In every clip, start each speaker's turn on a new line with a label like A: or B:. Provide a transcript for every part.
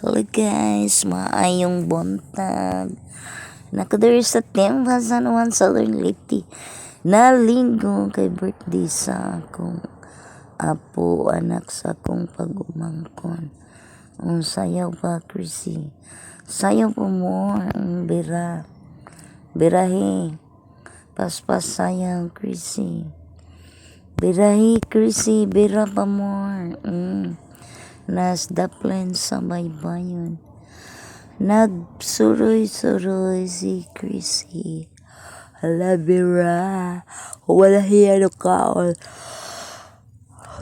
A: Hello guys, maayong buntag. Nakadari sa Tempa San Juan Southern Leyte. Nalinggo kay birthday sa akong apo, anak sa akong pag-umangkon. Ang sayaw pa, Chrissy. Sayaw po mo ang bira. Birahe. Paspas sayaw, Chrissy. Birahe, Chrissy. Bira pa mo. Nas daplin sa baybayon. Nagsuroy-suroy si Chrissy. Halabira. Wala hiya no kaon.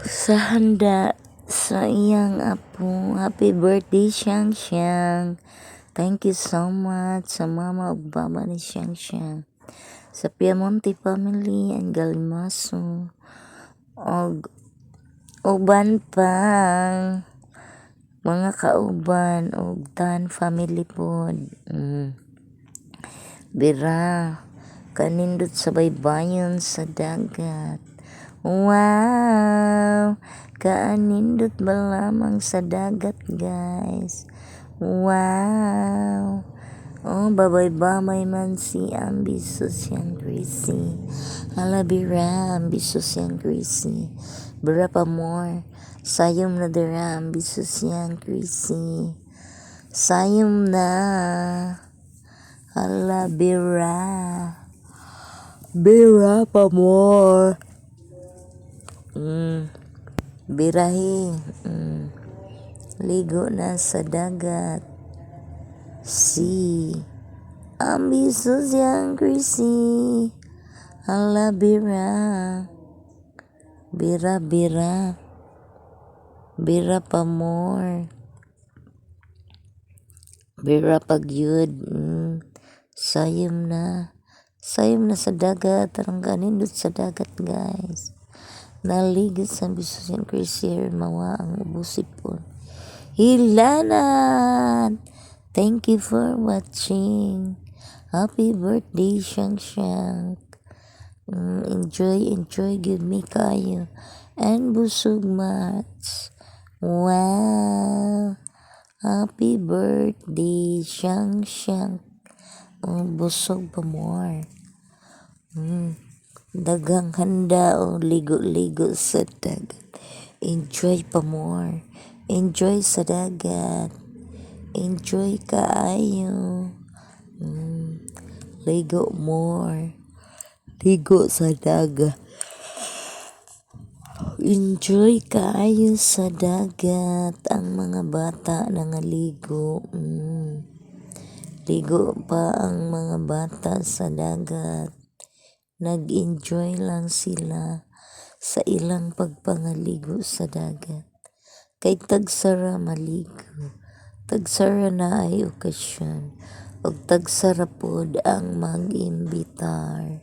A: Sa handa sa iyang apo. Happy birthday, Siyang Siyang. Thank you so much sa mama ug baba ni Siyang Siyang. Sa Piamonte family and Galimaso. Og uban pang mga kauban og tan family pod. Bira kanindot sa baybayon sa dagat. Wow, kaanindot ba lamang sa dagat, guys. Wow. Oh, babay-babay man si ambisosyangcrissy. Hala bira, ambisosyangcrissy. Bira pa more. Sayom na dira, ambisosyangcrissy. Sayom na. Hala bira. Bira pa more. Birahe. Ligo na sa dagat. Si ambisosyangcrissy. Hala bira. Bira. Bira pa more. Bira pag yun. Sayom na. Sayom na sa dagat. Tarang kanindot sa dagat, guys. Naligid sa ambisosyangcrissy. Mawa ang ubusipon. Hilanan! Thank you for watching. Happy birthday, Siyang Siyang. Enjoy, give me kayo. And busog mats. Wow. Happy birthday, Siyang Siyang. Busog pa more. Dagang handa o ligo-ligo sa dagat. Enjoy pa more. Enjoy sa dagat. Enjoy kaayo. Ligo more. Ligo sa dagat. Enjoy kaayo sa dagat. Ang mga bata nangaligo. Ligo pa ang mga bata sa dagat. Nag-enjoy lang sila sa ilang pagpangaligo sa dagat. Kay tagsara maligo. Tagsara na ay okasyon. Og tagsara pod ang mag-imbitar.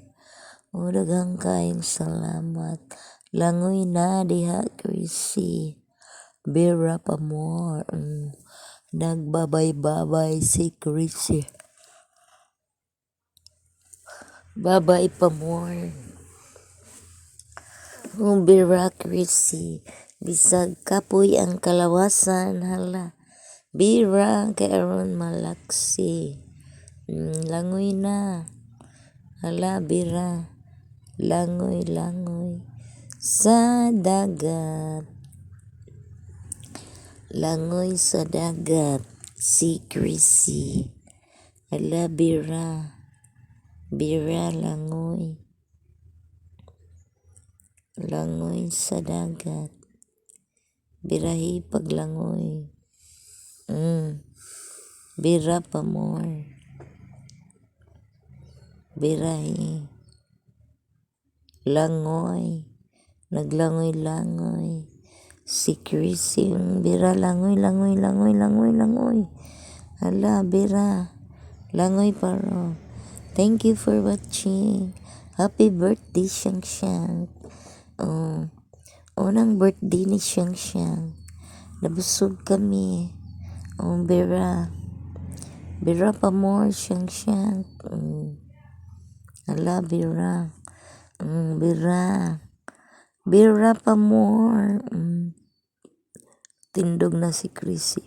A: O daghang kayong salamat. Langoy na diha, Chrissy. Bira pa more. Nagbabay-babay si Chrissy. Babay pa more. Bira, Chrissy. Bisag kapoy ang kalawasan, hala. Bira kay aron malaksi. Langoy na. Hala, bira. Langoy sa dagat. Langoy sa dagat si Chrissy. Hala, bira. Bira, langoy. Langoy sa dagat. Birahi paglangoy. Bira pa more. Birahi. Langoy. Naglangoy-langoy. Si Chrissy. Bira, langoy. Hala, bira. Langoy paro. Thank you for watching. Happy birthday, Siyang Siyang. Unang birthday ni Siyang Siyang. Nabusog kami. Bira. Bira pa more, Siyang Siyang. Hala, bira. Bira pa more. Tindog na si Chrissy.